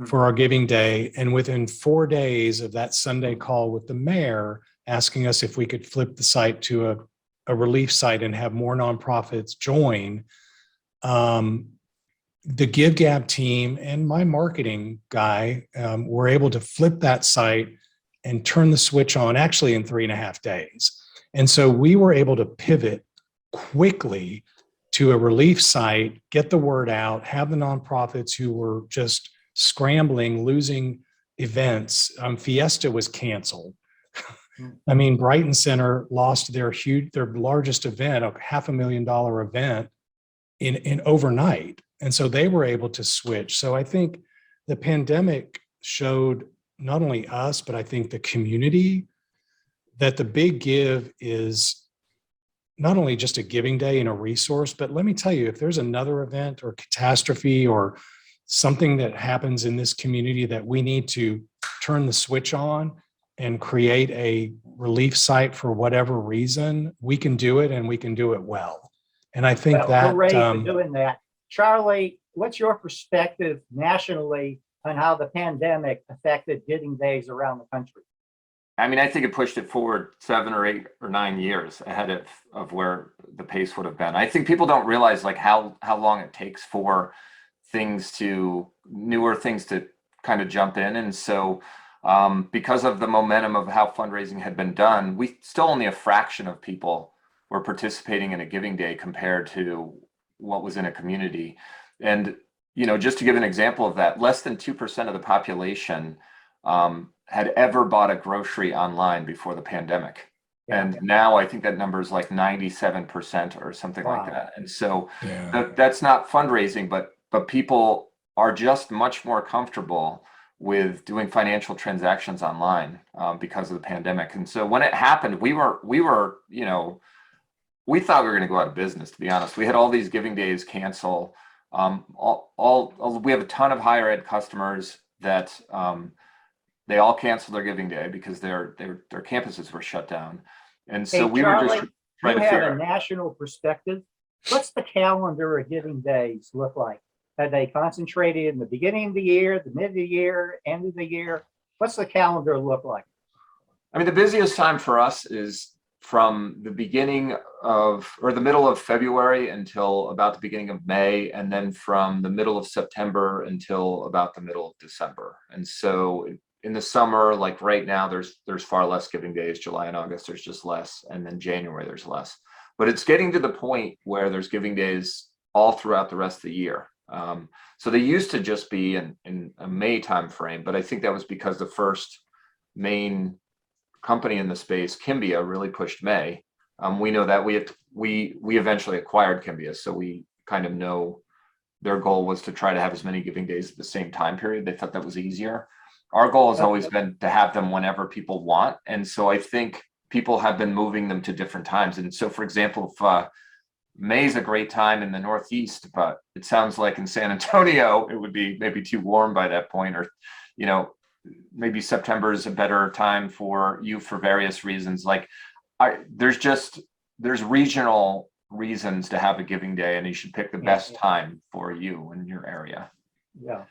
for our giving day. And within 4 days of that Sunday call with the mayor asking us if we could flip the site to a relief site and have more nonprofits join, the GiveGab team and my marketing guy were able to flip that site and turn the switch on actually in 3.5 days. And so we were able to pivot quickly to a relief site, get the word out, have the nonprofits who were just scrambling, losing events. Fiesta was canceled. I mean, Brighton Center lost their largest event, a $500,000 event in overnight. And so they were able to switch. So I think the pandemic showed not only us, but I think the community, that the Big Give is not only just a giving day and a resource, but let me tell you, if there's another event or catastrophe or something that happens in this community that we need to turn the switch on and create a relief site for whatever reason, we can do it, and we can do it well. And I think hooray for doing that. Charlie, what's your perspective nationally on how the pandemic affected giving days around the country? I mean, I think it pushed it forward 7 or 8 or 9 years ahead of where the pace would have been. I think people don't realize like how long it takes for newer things to kind of jump in. And so because of the momentum of how fundraising had been done, we still only a fraction of people were participating in a giving day compared to what was in a community. And, just to give an example of that, less than 2% of the population had ever bought a grocery online before the pandemic. Yeah. And now I think that number is like 97% or something like that. And so that's not fundraising, but people are just much more comfortable with doing financial transactions online because of the pandemic. And so when it happened, we thought we were going to go out of business, to be honest. We had all these giving days cancel. We have a ton of higher ed customers that they all canceled their giving day because their campuses were shut down. And so we were just Trying to have figure a out. national perspective. What's the calendar of giving days look like? Are they concentrated in the beginning of the year, the mid of the year, end of the year? What's the calendar look like? I mean, the busiest time for us is from the beginning of, or the middle of February until about the beginning of May, and then from the middle of September until about the middle of December. And so in the summer, like right now, there's far less giving days. July and August, there's just less. And then January, there's less. But it's getting to the point where there's giving days all throughout the rest of the year. So they used to just be in a May timeframe, but I think that was because the first main company in the space, Kimbia, really pushed May. We know that we eventually acquired Kimbia, so we kind of know their goal was to try to have as many giving days at the same time period. They thought that was easier. Our goal has always been to have them whenever people want, and so I think people have been moving them to different times. And so, for example, if May is a great time in the Northeast, but it sounds like in San Antonio it would be maybe too warm by that point, or maybe September is a better time for you for various reasons. Like there's regional reasons to have a giving day, and you should pick the best time for you in your area. Yeah.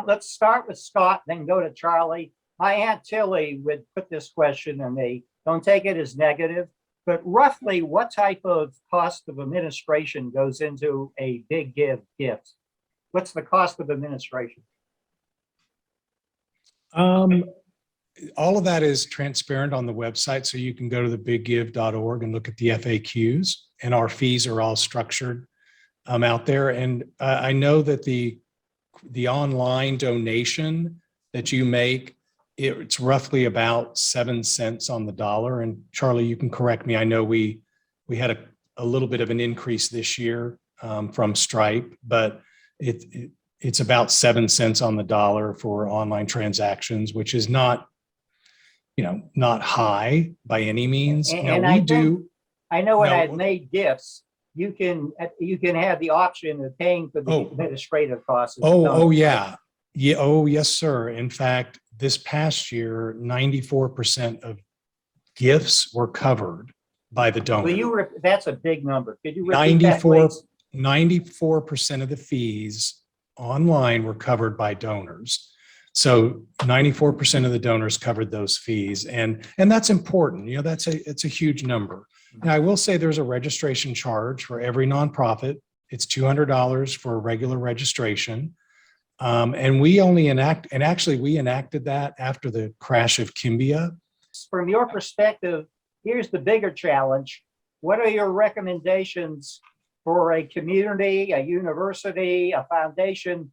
Let's start with Scott, then go to Charlie. My Aunt Tilly would put this question to me. Don't take it as negative, but roughly what type of cost of administration goes into a big gift? What's the cost of administration? All of that is transparent on the website, so you can go to thebiggive.org and look at the FAQs, and our fees are all structured out there. And I know that the online donation that you make, it's roughly about 7 cents on the dollar. And Charlie, you can correct me. I know we had a little bit of an increase this year from Stripe, but it's about 7 cents on the dollar for online transactions, which is not high by any means. And I know when I've made gifts, you can have the option of paying for the administrative costs. Yeah. Oh, yes, sir. In fact, this past year, 94% of gifts were covered by the donor. Well, that's a big number. Could you repeat that, please? 94% of the fees online were covered by donors. So 94% of the donors covered those fees. And that's important. It's a huge number. Now, I will say there's a registration charge for every nonprofit. It's $200 for a regular registration. And we enacted that after the crash of Kimbia. From your perspective, here's the bigger challenge. What are your recommendations for a community, a university, a foundation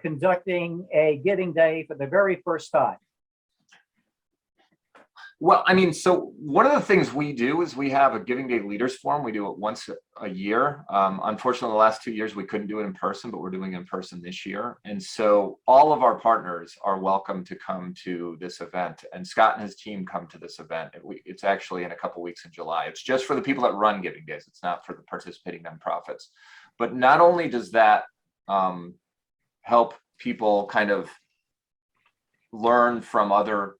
conducting a giving day for the very first time? Well, I mean, so one of the things we do is we have a Giving Day Leaders Forum. We do it once a year. Unfortunately, the last 2 years, we couldn't do it in person, but we're doing it in person this year. And so all of our partners are welcome to come to this event. And Scott and his team come to this event. It's actually in a couple weeks in July. It's just for the people that run Giving Days. It's not for the participating nonprofits. But not only does that help people kind of learn from other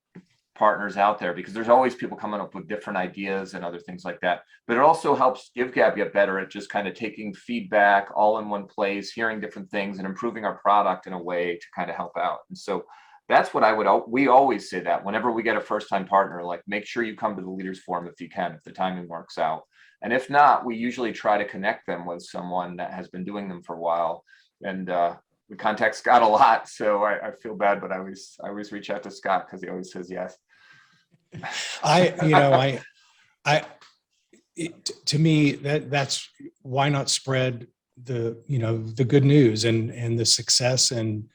partners out there, because there's always people coming up with different ideas and other things like that, but it also helps GiveGab get better at just kind of taking feedback all in one place, hearing different things, and improving our product in a way to kind of help out. And so that's what we always say, that whenever we get a first-time partner, like, make sure you come to the Leaders Forum if you can, if the timing works out. And if not, we usually try to connect them with someone that has been doing them for a while. And we contact Scott a lot, so I feel bad, but I always reach out to Scott because he always says yes. To me, that's why not spread the good news and the success, and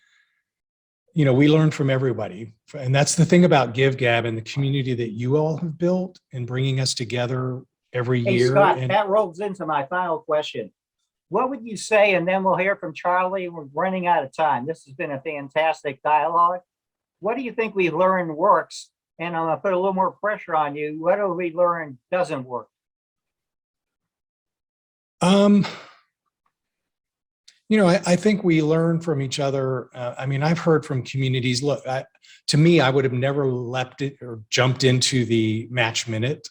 we learn from everybody. And that's the thing about GiveGab and the community that you all have built and bringing us together every year. Hey, Scott, that rolls into my final question. What would you say, and then we'll hear from Charlie. We're running out of time. This has been a fantastic dialogue. What do you think we learned works? And I'm going to put a little more pressure on you. What do we learn doesn't work? I think we learn from each other. I mean, I've heard from communities, look, to me, I would have never leapt it or jumped into the Match Minute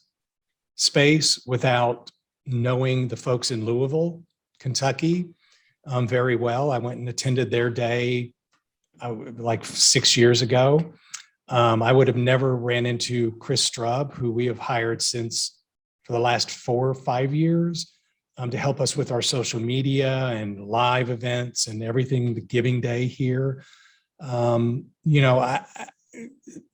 space without knowing the folks in Louisville, Kentucky, very well. I went and attended their day like 6 years ago. I would have never ran into Chris Strub, who we have hired for the last 4 or 5 years to help us with our social media and live events and everything, the Giving Day here.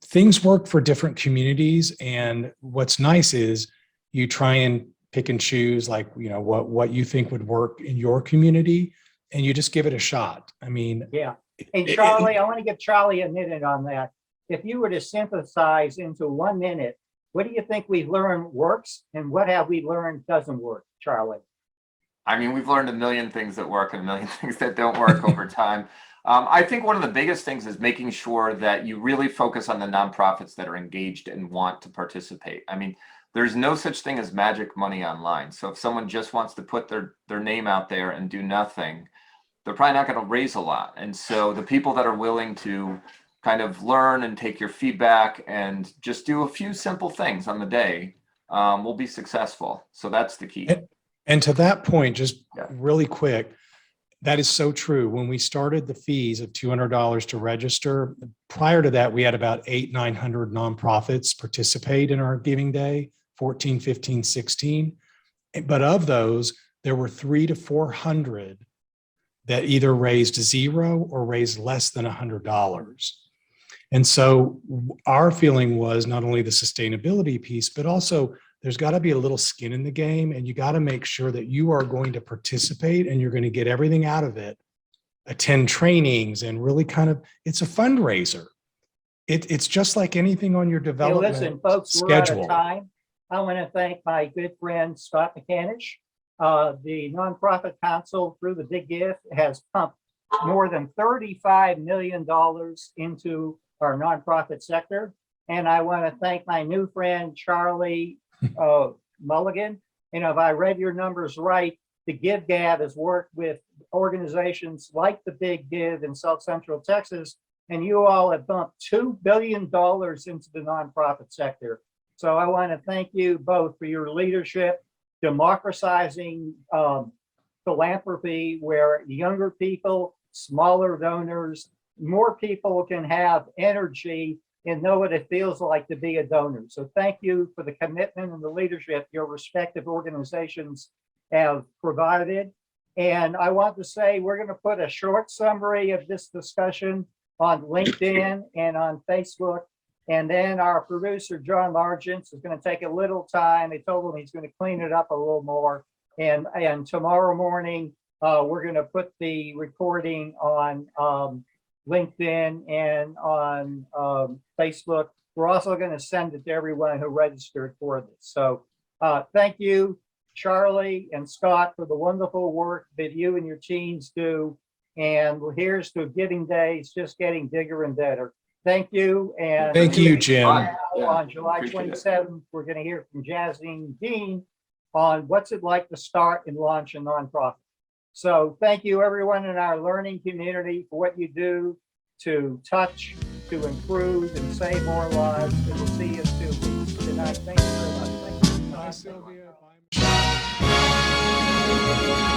Things work for different communities. And what's nice is you try and pick and choose, like, what you think would work in your community, and you just give it a shot. I mean, Yeah. And Charlie, I want to give Charlie a minute on that. If you were to synthesize into 1 minute, what do you think we've learned works and what have we learned doesn't work, Charlie? I mean, we've learned a million things that work and a million things that don't work over time. I think one of the biggest things is making sure that you really focus on the nonprofits that are engaged and want to participate. I mean, there's no such thing as magic money online. So if someone just wants to put their name out there and do nothing, they're probably not going to raise a lot. And so the people that are willing to kind of learn and take your feedback and just do a few simple things on the day will be successful. So that's the key. And to that point, just Yeah. really quick, that is so true. When we started the fees of $200 to register, prior to that, we had about 900 nonprofits participate in our Giving Day, 14, 15, 16. But of those, there were 300 to 400 that either raised zero or raised less than $100. And so our feeling was not only the sustainability piece, but also there's got to be a little skin in the game, and you got to make sure that you are going to participate and you're going to get everything out of it, attend trainings, and really it's a fundraiser. It's just like anything on your Hey, development listen, folks, we're out schedule. of time. I want to thank my good friend Scott McAninch. The nonprofit council through the Big Gift has pumped more than $35 million into our nonprofit sector. And I want to thank my new friend, Charlie Mulligan. And if I read your numbers right, the Give Gab has worked with organizations like the Big Give in South Central Texas, and you all have bumped $2 billion into the nonprofit sector. So I want to thank you both for your leadership, democratizing philanthropy, where younger people, smaller donors, more people can have energy and know what it feels like to be a donor. So thank you for the commitment and the leadership your respective organizations have provided. And I want to say we're going to put a short summary of this discussion on LinkedIn and on Facebook. And then our producer, John Largent, is going to take a little time. I told him he's going to clean it up a little more. And tomorrow morning, we're going to put the recording on LinkedIn and on Facebook. We're also going to send it to everyone who registered for this. So thank you, Charlie and Scott, for the wonderful work that you and your teams do. And here's to Giving Day. It's just getting bigger and better. Thank you. And Thank you, Jim. on July 27th, we're going to hear from Jasmine Dean on what's it like to start and launch a nonprofit. So thank you, everyone in our learning community, for what you do to touch, to improve, and save more lives. And we'll see you soon tonight. Thank you very much. Thank you. Bye, Sylvia. Bye, Michelle.